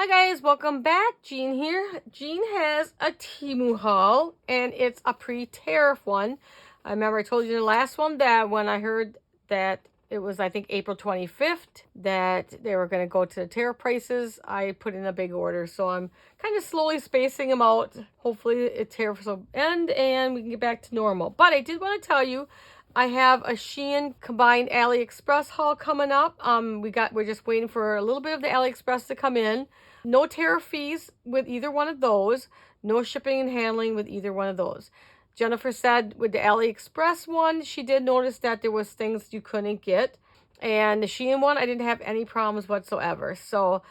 guys, welcome back. Jean here. Jean has a TEMU haul, and it's a pre-tariff one. I remember I told you in the last one that when I heard that it was, I think, April 25th, that they were going to go to the tariff prices, I put in a big order. So I'm kind of slowly spacing them out. Hopefully, the tariffs will end and we can get back to normal. But I did want to tell you, I have a Shein combined AliExpress haul coming up. We're just waiting for a little bit of the AliExpress to come in. No tariff fees with either one of those. No shipping and handling with either one of those. Jennifer said with the AliExpress one, she did notice that there was things you couldn't get. And the Shein one, I didn't have any problems whatsoever. So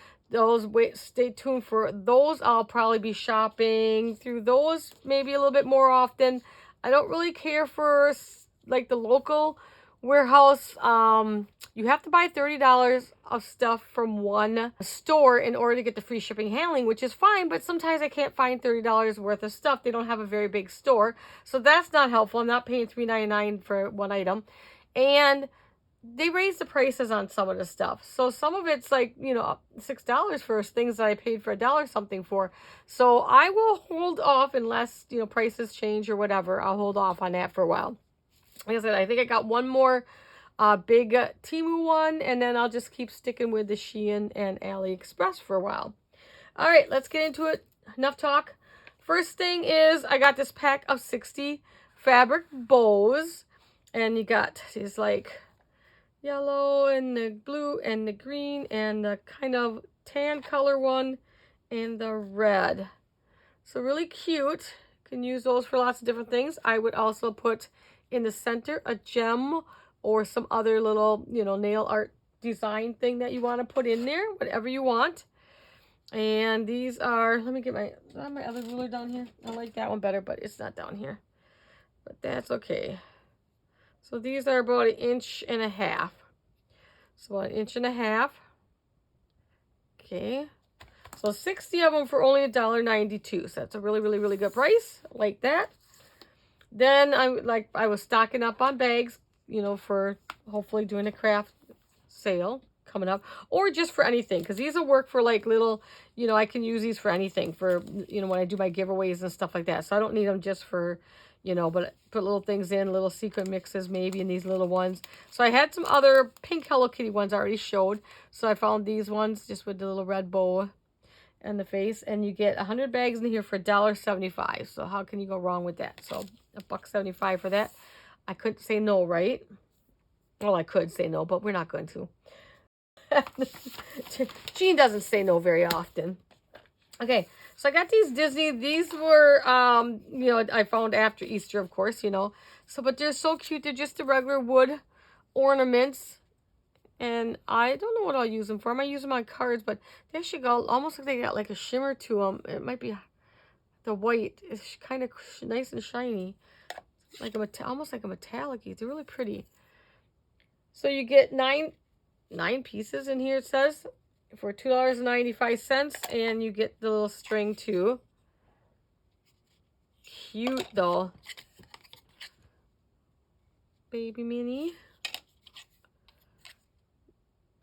stay tuned for those. I'll probably be shopping through those maybe a little bit more often. I don't really care for like the local warehouse. You have to buy $30 of stuff from one store in order to get the free shipping handling, which is fine, but sometimes I can't find $30 worth of stuff. They don't have a very big store, so that's not helpful. I'm not paying $3.99 for one item, and they raised the prices on some of the stuff. So some of it's like, $6 for things that I paid for $1 something for. So I will hold off unless, prices change or whatever. I'll hold off on that for a while. Like I said, I think I got one more big TEMU one, and then I'll just keep sticking with the Shein and AliExpress for a while. All right, let's get into it. Enough talk. First thing is I got this pack of 60 fabric bows, and you got these like yellow and the blue and the green and the kind of tan color one and the red. So really cute. You can use those for lots of different things. I would also put in the center a gem or some other little, nail art design thing that you want to put in there, whatever you want. And these are, let me get my other ruler down here. I like that one better, but it's not down here. But that's okay. So these are about 1.5 inches. So about 1.5 inches. Okay. So 60 of them for only $1.92. So that's a really, really, really good price. I like that. Then I was stocking up on bags, for hopefully doing a craft sale coming up, or just for anything, because these will work for like little, I can use these for anything for, when I do my giveaways and stuff like that. So I don't need them just for, but put little things in, little secret mixes maybe in these little ones. So I had some other pink Hello Kitty ones I already showed. So I found these ones just with the little red bow and the face, and you get 100 bags in here for $1.75. So how can you go wrong with that? So $1.75 for that. I couldn't say no, right? Well, I could say no, but we're not going to. Jean doesn't say no very often. Okay, so I got these Disney. These were, I found after Easter, of course, So, but they're so cute. They're just the regular wood ornaments. And I don't know what I'll use them for. I might use them on cards, but they should go almost like they got like a shimmer to them. It might be the white. It's kind of nice and shiny. Like almost like a metallic-y. They're really pretty. So you get nine pieces in here, it says, for $2.95, and you get the little string too. Cute though. Baby Minnie.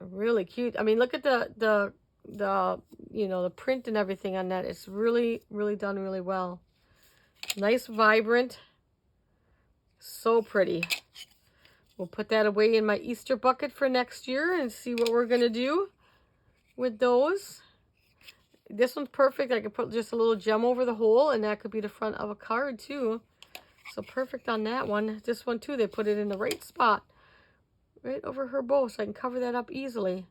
Really cute. I mean, look at the the print and everything on that. It's really, really done really well. Nice, vibrant. So pretty. We'll put that away in my Easter bucket for next year and see what we're going to do with those. This one's perfect. I could put just a little gem over the hole, and that could be the front of a card too. So perfect on that one. This one too, they put it in the right spot. Right over her bow, so I can cover that up easily.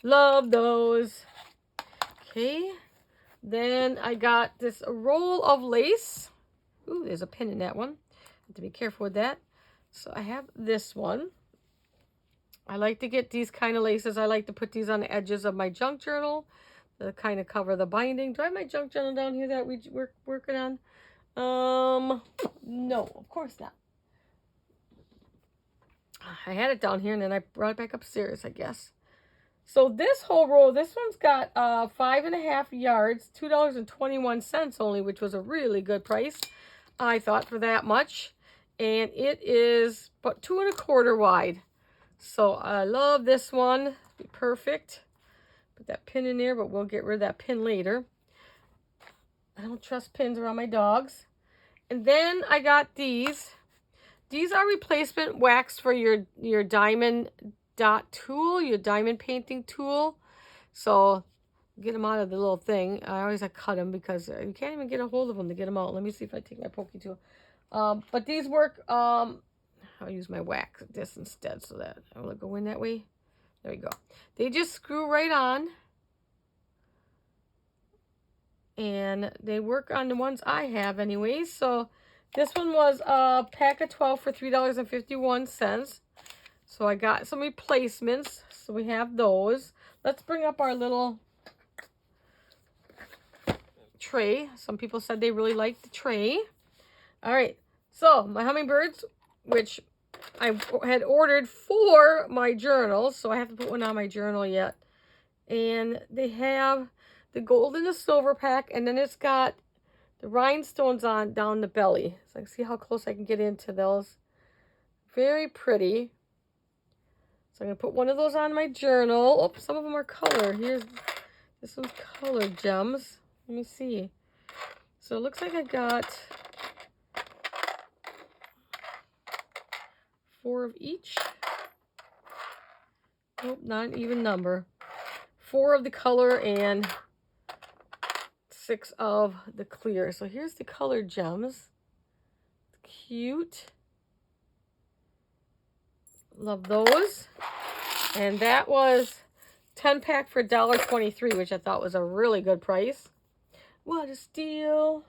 Love those. Okay. Then I got this roll of lace. Ooh, there's a pin in that one. Have to be careful with that. So I have this one. I like to get these kind of laces. I like to put these on the edges of my junk journal to kind of cover the binding. Do I have my junk journal down here that we're working on? No, of course not. I had it down here, and then I brought it back upstairs, I guess. So this whole roll, this one's got 5.5 yards, $2.21 only, which was a really good price, I thought, for that much. And it is about 2 1/4 wide. So I love this one. Perfect. Put that pin in there, but we'll get rid of that pin later. I don't trust pins around my dogs. And then I got these. These are replacement wax for your diamond dot tool, your diamond painting tool. So get them out of the little thing. I always cut them because you can't even get a hold of them to get them out. Let me see if I take my pokey tool. But these work. I'll use my wax this instead so that I will go in that way. There we go. They just screw right on. And they work on the ones I have anyway. So this one was a pack of 12 for $3.51. So I got some replacements. So we have those. Let's bring up our little tray. Some people said they really liked the tray. All right. So my hummingbirds, which I had ordered for my journal. So I have to put one on my journal yet. And they have the gold and the silver pack. And then it's got the rhinestones on down the belly. So I can see how close I can get into those. Very pretty. So I'm going to put one of those on my journal. Oh, some of them are color. This one's color gems. Let me see. So it looks like I got 4 of each. Nope, not an even number. 4 of the color and 6 of the clear. So here's the color gems. Cute. Love those. And that was 10 pack for $1.23, which I thought was a really good price. What a steal.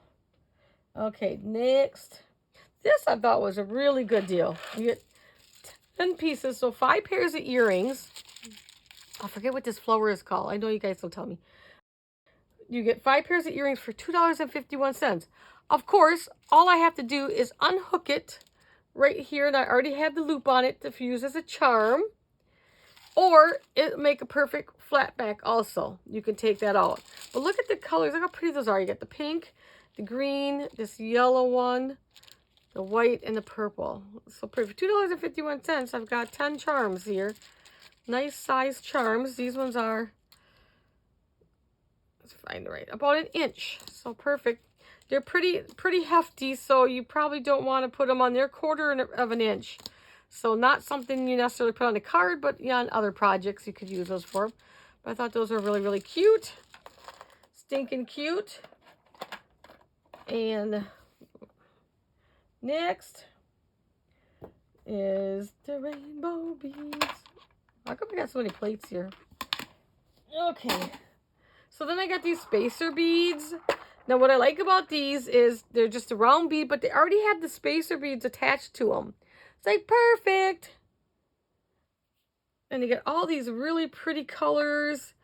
Okay, next. This I thought was a really good deal. You get 10 pieces, so 5 pairs of earrings. I forget what this flower is called. I know you guys will tell me. You get 5 pairs of earrings for $2.51. Of course, all I have to do is unhook it right here, and I already have the loop on it to use as a charm. Or it make a perfect flat back also. You can take that out. But look at the colors. Look how pretty those are. You get the pink, the green, this yellow one, the white, and the purple. So pretty. For $2.51, I've got 10 charms here. Nice size charms. These ones are, let's find the right, about an inch. So perfect. They're pretty hefty, so you probably don't want to put them on their quarter of an inch. So not something you necessarily put on a card, but yeah, on other projects you could use those for. But I thought those were really, really cute. Stinking cute. And next is the rainbow beads. How come I got so many plates here? Okay. So then I got these spacer beads. Now what I like about these is they're just a round bead, but they already have the spacer beads attached to them. It's like perfect. And you get all these really pretty colors.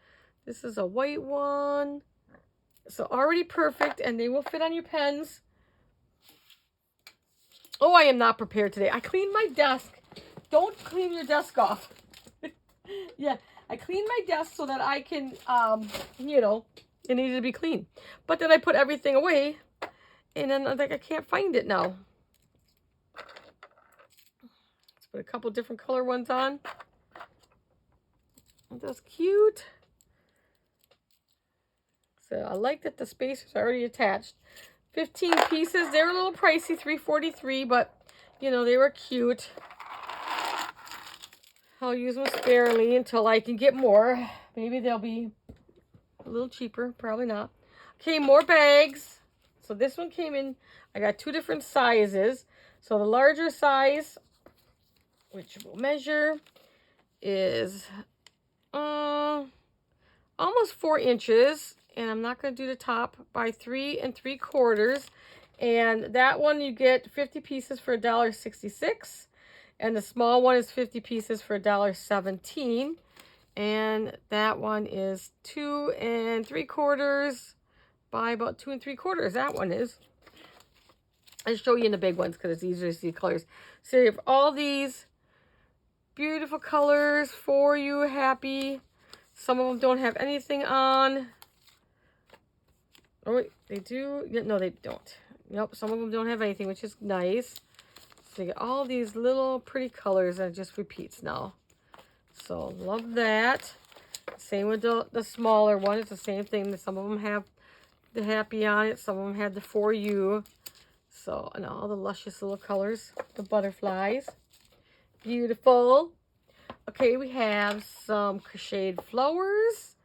This is a white one. So already perfect, and they will fit on your pens. Oh, I am not prepared today. I cleaned my desk. Don't clean your desk off. Yeah, I cleaned my desk so that I can, you know, it needed to be clean. But then I put everything away, and then I'm like, I can't find it now. Let's put a couple different color ones on. That's cute. So I like that the spacers are already attached. 15 pieces. They're a little pricey, $3.43, but you know, they were cute. I'll use them sparingly until I can get more. Maybe they'll be a little cheaper. Probably not. Okay, more bags. So this one came in. I got 2 different sizes. So the larger size, which we'll measure, is almost 4 inches. And I'm not going to do the top, by 3 3/4. And that one you get 50 pieces for $1.66. And the small one is 50 pieces for $1.17. And that one is 2 3/4 by about 2 3/4. That one is. I'll show you in the big ones because it's easier to see colors. So you have all these beautiful colors for you. Happy. Some of them don't have anything on. Oh, wait, they do. Yeah, no, they don't. Nope, some of them don't have anything, which is nice. So you get all these little pretty colors, and it just repeats now. So love that. Same with the smaller one. It's the same thing. Some of them have the happy on it. Some of them have the for you. So, and all the luscious little colors. The butterflies. Beautiful. Okay, we have some crocheted flowers.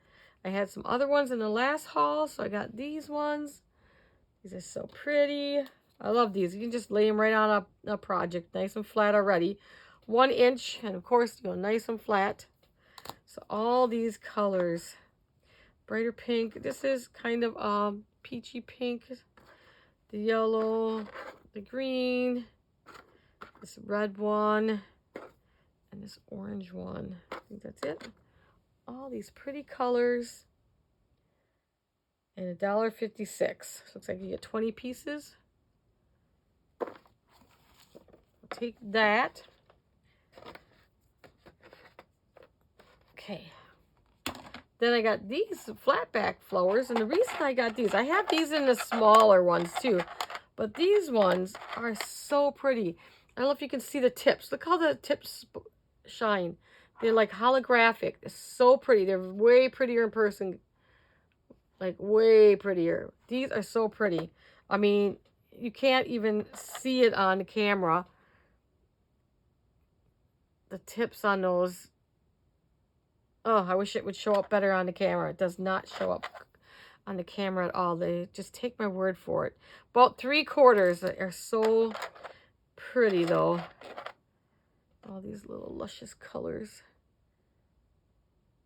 I had some other ones in the last haul, so I got these ones. These are so pretty. I love these. You can just lay them right on a project. Nice and flat already. 1 inch, and of course, you know, nice and flat. So all these colors. Brighter pink. This is kind of peachy pink. The yellow, the green, this red one, and this orange one. I think that's it. All these pretty colors. And $1.56. Looks like you get 20 pieces. I'll take that. Okay. Then I got these flatback flowers, and the reason I got these, I have these in the smaller ones too, but these ones are so pretty. I don't know if you can see the tips. Look how the tips shine. They're like holographic. They're so pretty. They're way prettier in person. Like way prettier. These are so pretty. I mean, you can't even see it on the camera. The tips on those. Oh, I wish it would show up better on the camera. It does not show up on the camera at all. They just take my word for it. About 3/4 are so pretty though. All these little luscious colors.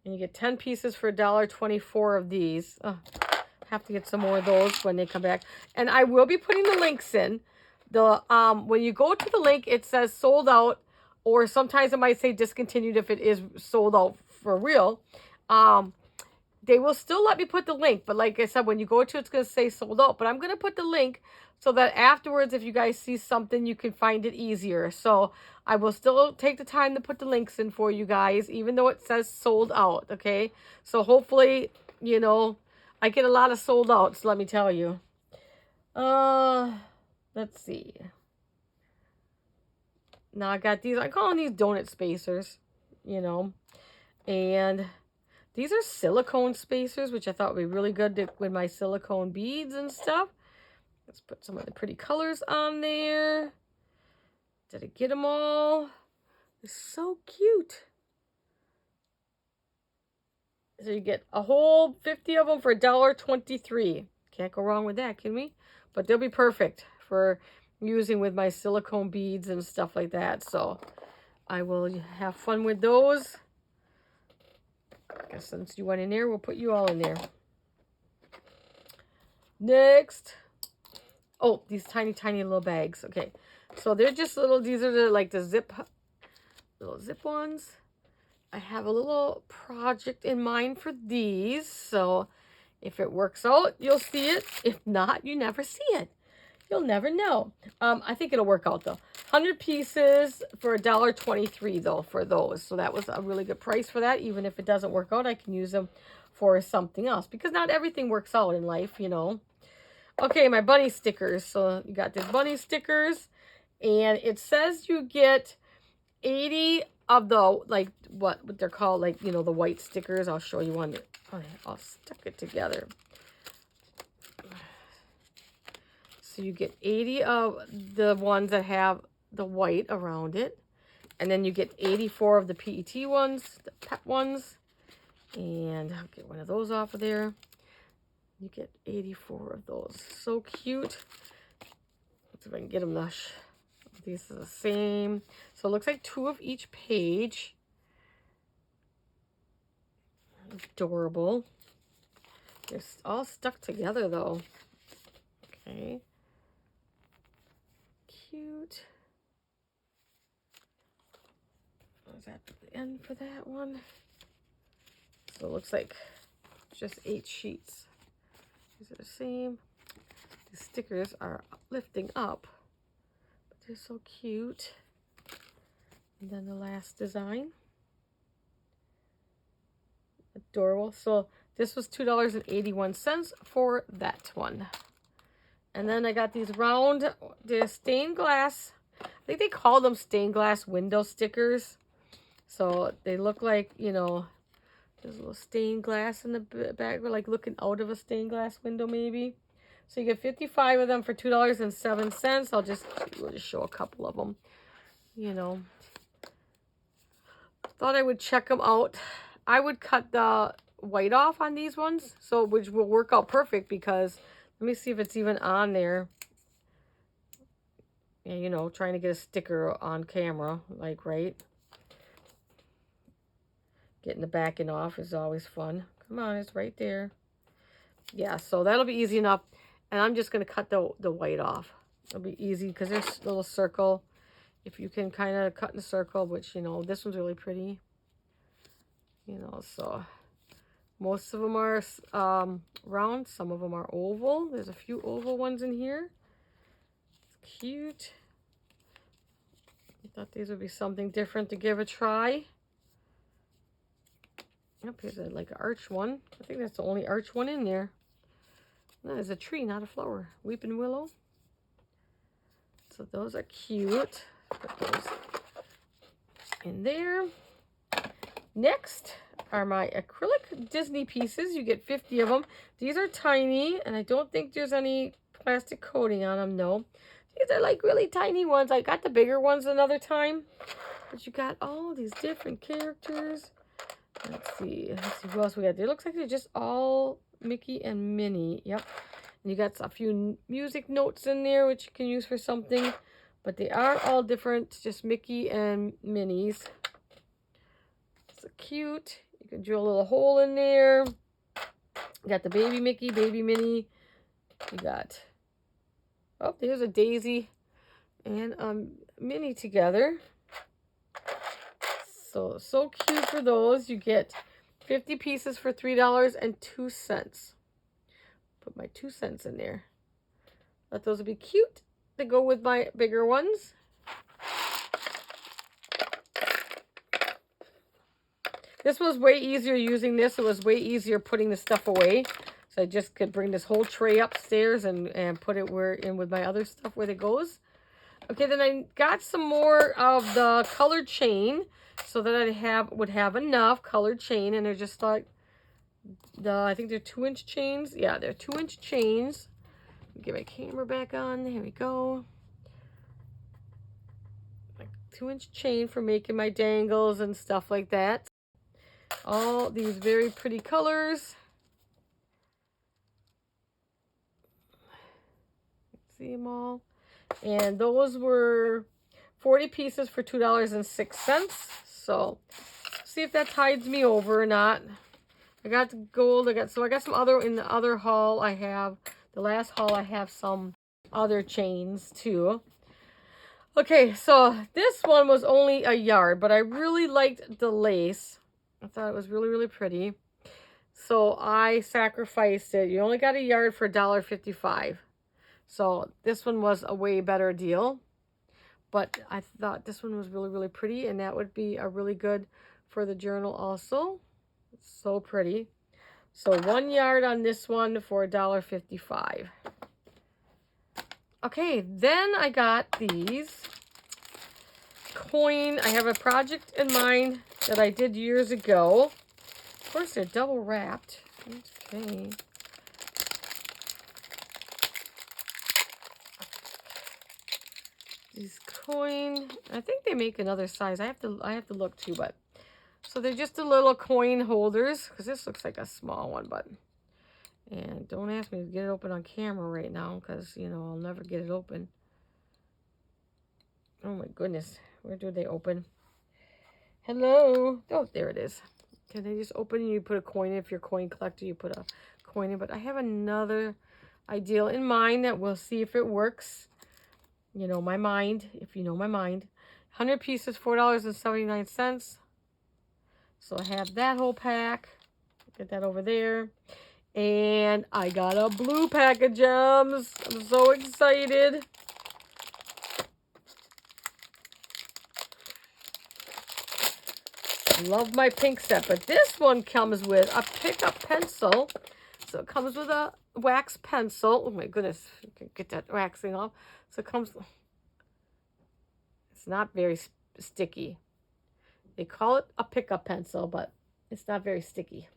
And you get 10 pieces for $1.24 of these. Oh, have to get some more of those when they come back. And I will be putting the links in. The when you go to the link, it says sold out, or sometimes it might say discontinued if it is sold out for real. They will still let me put the link, but like I said, when you go to it, it's going to say sold out. But I'm going to put the link so that afterwards, if you guys see something, you can find it easier. So I will still take the time to put the links in for you guys, even though it says sold out, okay? So hopefully, you know, I get a lot of sold outs, let me tell you. Let's see. Now I got these, I call them these donut spacers, you know. And these are silicone spacers, which I thought would be really good with my silicone beads and stuff. Let's put some of the pretty colors on there. Did I get them all? They're so cute. So you get a whole 50 of them for $1.23. Can't go wrong with that, can we? But they'll be perfect for using with my silicone beads and stuff like that. So I will have fun with those. I guess since you went in there, we'll put you all in there. Next. Oh, these tiny, tiny little bags. Okay. So they're just little, these are the, like the little zip ones. I have a little project in mind for these. So if it works out, you'll see it. If not, you never see it. You'll never know. I think it'll work out though. 100 pieces for $1.23 though for those. So that was a really good price for that. Even if it doesn't work out, I can use them for something else. Because not everything works out in life, you know. Okay, my bunny stickers. So you got the bunny stickers. And it says you get 80 of the, like, what they're called, like, you know, the white stickers. I'll show you one. I'll stick it together. So you get 80 of the ones that have the white around it. And then you get 84 of the PET ones, the pet ones. And I'll get one of those off of there. You get 84 of those. So cute. Let's see if I can get them. These are the same. So it looks like 2 of each page. Adorable. They're all stuck together though. Okay. Cute. Was that the end for that one? So it looks like just 8 sheets. These are the same. The stickers are lifting up, but they're so cute. And then the last design. Adorable. So this was $2.81 for that one. And then I got these round, the stained glass. I think they call them stained glass window stickers. So they look like, you know, There's a little stained glass in the back. We're like looking out of a stained glass window maybe. So you get 55 of them for $2.07. We'll just show a couple of them. You know, thought I would check them out. I would cut the white off on these ones, so which will work out perfect because let me see if it's even on there. Yeah, you know, trying to get a sticker on camera, like, right? Getting the backing off is always fun. Come on, it's right there. Yeah, so that'll be easy enough. And I'm just going to cut the white off. It'll be easy because there's a little circle. If you can kind of cut in a circle, which, you know, this one's really pretty. You know, so most of them are round. Some of them are oval. There's a few oval ones in here. It's cute. I thought these would be something different to give a try. Yep, here's like an arch one. I think that's the only arch one in there. No, there's a tree, not a flower. Weeping willow. So those are cute. Put those in there. Next are my acrylic Disney pieces. You get 50 of them. These are tiny, and I don't think there's any plastic coating on them, no. These are like really tiny ones. I got the bigger ones another time. But you got all these different characters. Let's see who else we got. It looks like they're just all Mickey and Minnie. Yep. And you got a few music notes in there, which you can use for something. But they are all different, just Mickey and Minnie's. So cute. You can drill a little hole in there. You got the baby Mickey, baby Minnie. You got, oh, there's a Daisy and Minnie together. So cute for those. You get 50 pieces for $3.02. Put my 2 cents in there. Thought those would be cute to go with my bigger ones. This was way easier using this. It was way easier putting the stuff away. So I just could bring this whole tray upstairs and put it in with my other stuff where it goes. Okay, then I got some more of the colored chain so that I would have enough colored chain, and they're just like I think they're 2-inch chains. Yeah, they're 2-inch chains. Get my camera back on. Here we go. Like 2-inch chain for making my dangles and stuff like that. All these very pretty colors. See them all. And those were 40 pieces for $2.06. So see if that tides me over or not. I got the gold. I got some other in the other haul. I have the last haul. I have some other chains too. Okay, so this one was only a yard, but I really liked the lace. I thought it was really, really pretty. So I sacrificed it. You only got a yard for $1.55. So this one was a way better deal. But I thought this one was really, really pretty, and that would be a really good for the journal also. It's so pretty. So 1 yard on this one for $1.55. Okay, then I got these coin. I have a project in mind that I did years ago. Of course, they're double wrapped. Okay. These coin, I think they make another size. I have to look too, but so they're just the little coin holders, because this looks like a small one, but and don't ask me to get it open on camera right now, because you know I'll never get it open. Oh my goodness, where do they open? Hello. Oh, there it is. Can they just open and you put a coin in? If you're a coin collector, you put a coin in. But I have another ideal in mind that we'll see if it works. You know my mind, if you know my mind. 100 pieces, $4.79. So I have that whole pack. Get that over there. And I got a blue pack of gems. I'm so excited. Love my pink set, but this one comes with a pickup pencil. So it comes with a wax pencil. Oh my goodness, you can get that waxing off. So it comes, it's not very sticky. They call it a pickup pencil, but It's not very sticky.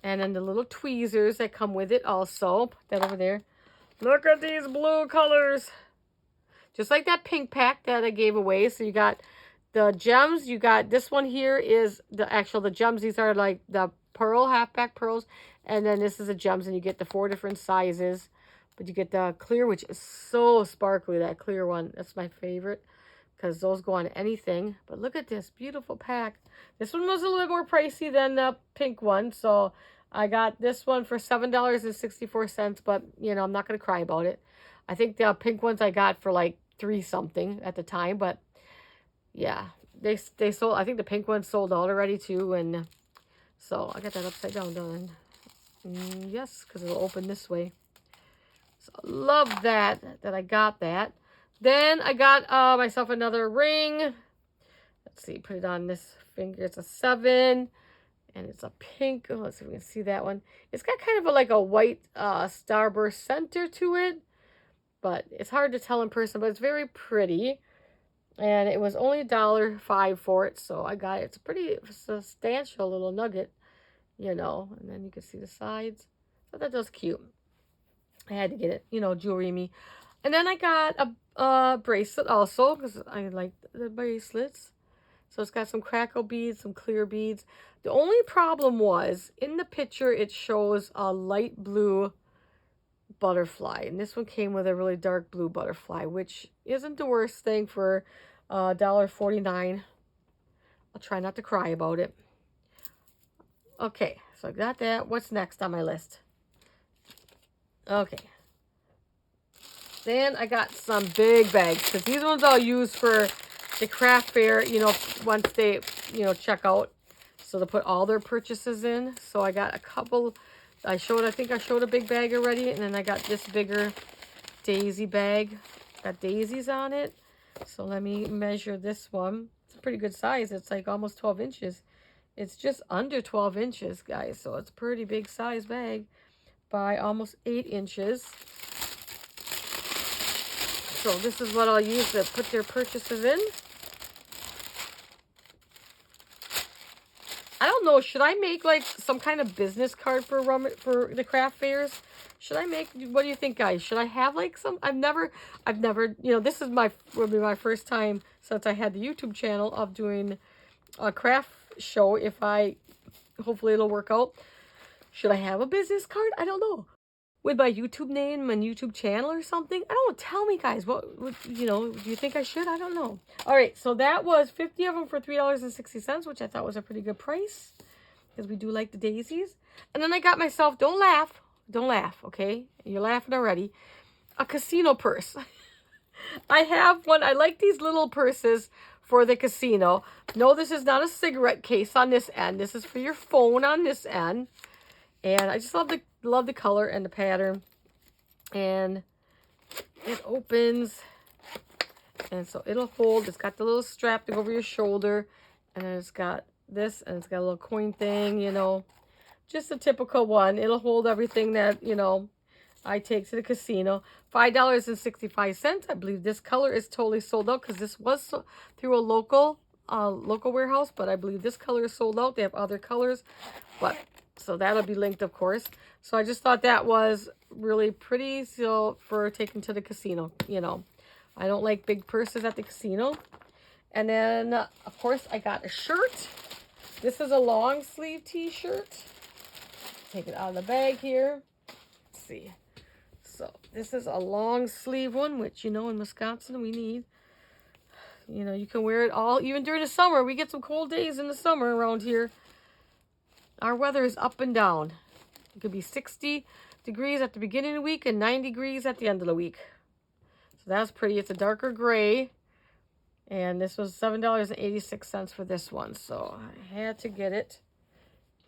And then the little tweezers that come with it also. Put that over there. Look at these blue colors. Just like that pink pack that I gave away. So you got the gems. You got this one here is the gems. These are like the pearl, half-back pearls. And then this is the gems, and you get the 4 different sizes. But you get the clear, which is so sparkly, that clear one. That's my favorite because those go on anything. But look at this beautiful pack. This one was a little bit more pricey than the pink one. So I got this one for $7.64. But, you know, I'm not going to cry about it. I think the pink ones I got for like $3 something at the time. But, yeah, they sold. I think the pink ones sold out already too. And so I got that upside down done. Yes, because it'll open this way. So love that I got that. Then I got myself another ring. Let's see, put it on this finger. It's a 7, and it's a pink. Oh, let's see if we can see that one. It's got kind of like a white starburst center to it, but it's hard to tell in person, but it's very pretty. And it was only $1.05 for it, so I got it. It's a pretty substantial little nugget, you know. And then you can see the sides. So that was cute. I had to get it, you know, jewelry me. And then I got a bracelet also because I like the bracelets. So it's got some crackle beads, some clear beads. The only problem was in the picture it shows a light blue butterfly, and this one came with a really dark blue butterfly, which isn't the worst thing for $1.49. I'll try not to cry about it. Okay, so I got that. What's next on my list? Okay. Then I got some big bags, because these ones I'll use for the craft fair, you know, once they, you know, check out. So to put all their purchases in. So I got a couple. I think I showed a big bag already. And then I got this bigger daisy bag. Got daisies on it. So let me measure this one. It's a pretty good size. It's like almost 12 inches. It's just under 12 inches, guys. So it's a pretty big size bag by almost 8 inches. So this is what I'll use to put their purchases in. I don't know. Should I make like some kind of business card for the craft fairs? Should I make? What do you think, guys? Should I have like some? I've never. You know, this is will be my first time since I had the YouTube channel of doing a craft show. Hopefully it'll work out. Should I have a business card? I don't know. With my YouTube name and YouTube channel or something? I don't know. Tell me, guys. What you know, do you think I should? I don't know. All right, so that was 50 of them for $3.60, which I thought was a pretty good price because we do like the daisies. And then I got myself, don't laugh, okay? You're laughing already. A casino purse. I have one. I like these little purses for the casino. No, this is not a cigarette case on this end. This is for your phone on this end. And I just love the color and the pattern. And it opens. And so it'll hold. It's got the little strap to go over your shoulder. And then it's got this. And it's got a little coin thing, you know. Just a typical one. It'll hold everything that, you know, I take to the casino. $5.65. I believe this color is totally sold out because this was through a local warehouse. But I believe this color is sold out. They have other colors. But so that'll be linked, of course. So I just thought that was really pretty, so for taking to the casino, you know. I don't like big purses at the casino. And then, of course, I got a shirt. This is a long sleeve t-shirt. Take it out of the bag here. Let's see. So this is a long sleeve one, which, you know, in Wisconsin we need. You know, you can wear it all, even during the summer. We get some cold days in the summer around here. Our weather is up and down. It could be 60 degrees at the beginning of the week and 90 degrees at the end of the week. So that's pretty. It's a darker gray. And this was $7.86 for this one. So I had to get it.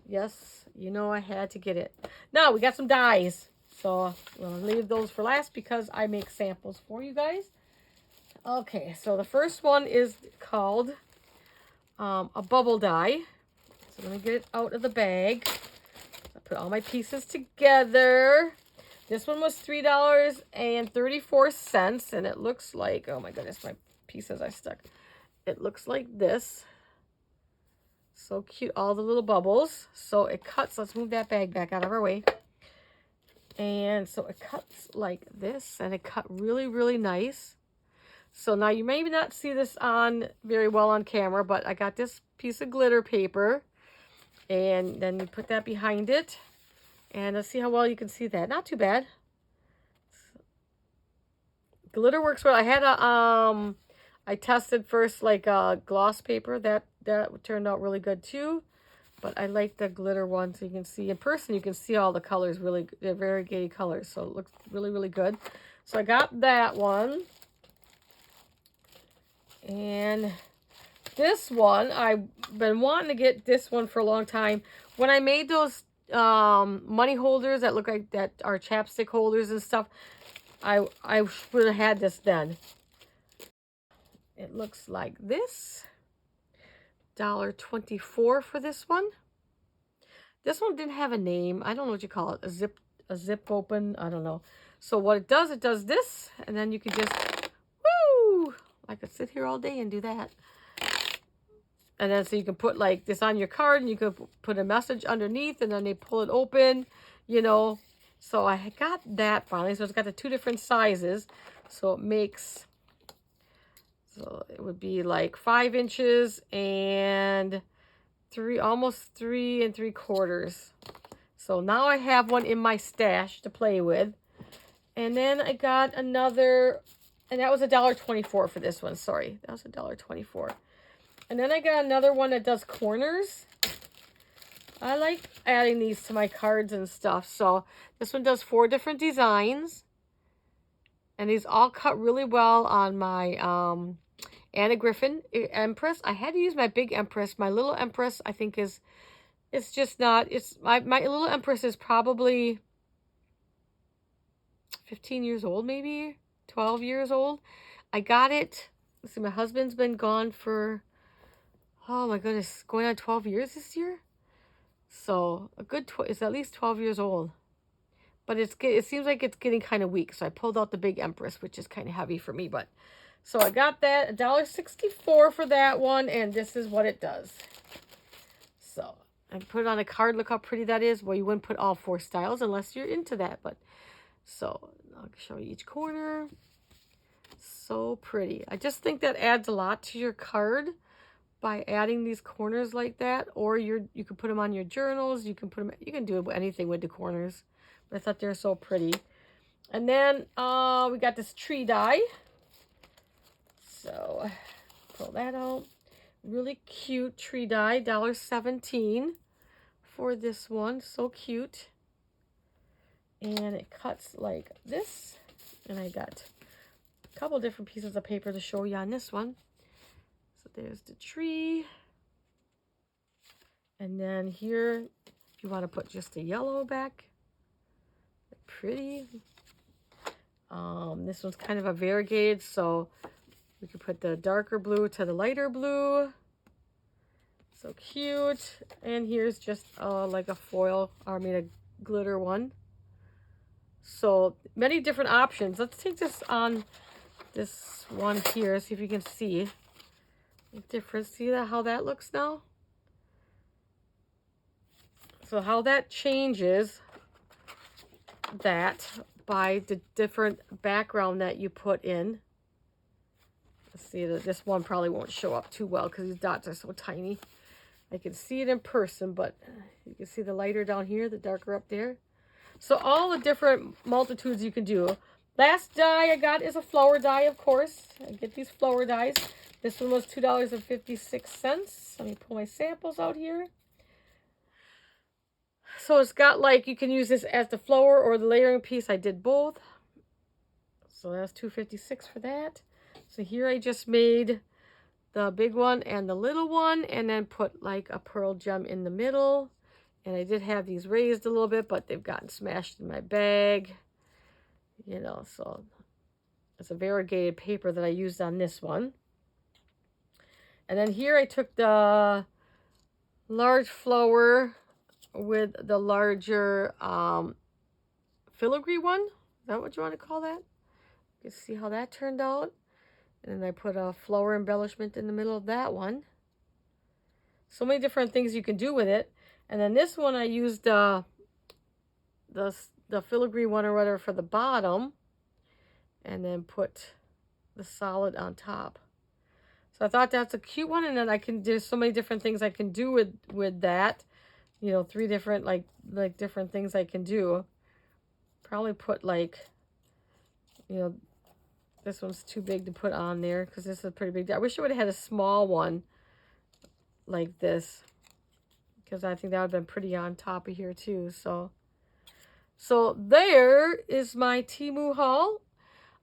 Yes, you know I had to get it. Now we got some dies. So we'll leave those for last because I make samples for you guys. Okay, so the first one is called a bubble die. So let me get it out of the bag. I put all my pieces together. This one was $3.34, and it looks like, oh my goodness, my pieces I stuck. It looks like this. So cute, all the little bubbles. So it cuts, let's move that bag back out of our way. And so it cuts like this, and it cut really, really nice. So now you may not see this on very well on camera, but I got this piece of glitter paper, and then you put that behind it, and let's see how well you can see that. Not too bad. Glitter works well. I had a I tested first like gloss paper that turned out really good too, but I like the glitter one, so you can see in person. You can see all the colors really. They're variegated colors, so it looks really, really good. So I got that one. And this one, I've been wanting to get this one for a long time. When I made those money holders that look like that are chapstick holders and stuff, I would have had this then. It looks like this. $1.24 for this one. This one didn't have a name. I don't know what you call it. A zip open. I don't know. So what it does this, and then you can just, woo! I could sit here all day and do that. And then so you can put like this on your card, and you could put a message underneath, and then they pull it open, you know. So I got that finally. So it's got the 2 different sizes. So it makes, so it would be like 5 inches and almost 3 3/4. So now I have one in my stash to play with. And then I got another, and that was $1.24 for this one. Sorry, that was $1.24. And then I got another one that does corners. I like adding these to my cards and stuff. So this one does 4 different designs. And these all cut really well on my Anna Griffin Empress. I had to use my big Empress. My little Empress, I think, it's just not, my little Empress is probably 15 years old, maybe 12 years old. I got it. Let's see, my husband's been gone for, oh my goodness, going on 12 years this year. So a good, it's at least 12 years old. But it seems like it's getting kind of weak. So I pulled out the big Empress, which is kind of heavy for me. But so I got that, $1.64 for that one. And this is what it does. So I put it on a card. Look how pretty that is. Well, you wouldn't put all 4 styles unless you're into that. But so I'll show you each corner. So pretty. I just think that adds a lot to your card by adding these corners like that. Or you can put them on your journals. You can put them, you can do anything with the corners. But I thought they were so pretty. And then we got this tree die. So pull that out. Really cute tree die. $1.17 for this one. So cute. And it cuts like this. And I got a couple different pieces of paper to show you on this one. So there's the tree. And then here, if you want to put just the yellow back. Pretty. This one's kind of a variegated, so we could put the darker blue to the lighter blue. So cute. And here's just like a foil, I mean a glitter one. So many different options. Let's take this on this one here, see if you can see the difference. See that, how that looks now? So how that changes that by the different background that you put in. Let's see, this one probably won't show up too well because these dots are so tiny. I can see it in person, but you can see the lighter down here, the darker up there. So all the different multitudes you can do. Last die I got is a flower die, of course. I get these flower dies. This one was $2.56. Let me pull my samples out here. So it's got like, you can use this as the flower or the layering piece. I did both. So that's $2.56 for that. So here I just made the big one and the little one, and then put like a pearl gem in the middle. And I did have these raised a little bit, but they've gotten smashed in my bag. You know, so it's a variegated paper that I used on this one. And then here I took the large flower with the larger filigree one. Is that what you want to call that? You can see how that turned out. And then I put a flower embellishment in the middle of that one. So many different things you can do with it. And then this one I used the filigree one or whatever for the bottom, and then put the solid on top. So I thought that's a cute one, and then there's so many different things I can do with that. You know, 3 different like different things I can do. Probably put like, you know, this one's too big to put on there because this is pretty big. I wish I would have had a small one like this, because I think that would have been pretty on top of here too. So there is my TEMU haul.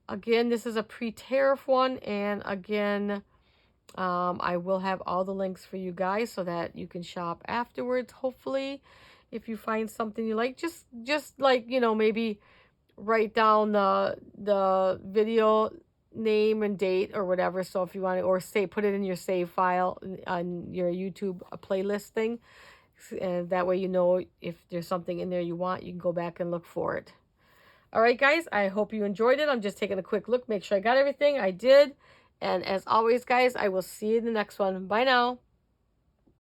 Again, this is a pre-tariff one, and again, I will have all the links for you guys so that you can shop afterwards. Hopefully, if you find something you like, just like, you know, maybe write down the video name and date or whatever. So if you want to, or put it in your save file on your YouTube playlist thing, and that way you know if there's something in there you want, you can go back and look for it. All right, guys, I hope you enjoyed it. I'm just taking a quick look, make sure I got everything. I did. And as always, guys, I will see you in the next one. Bye now.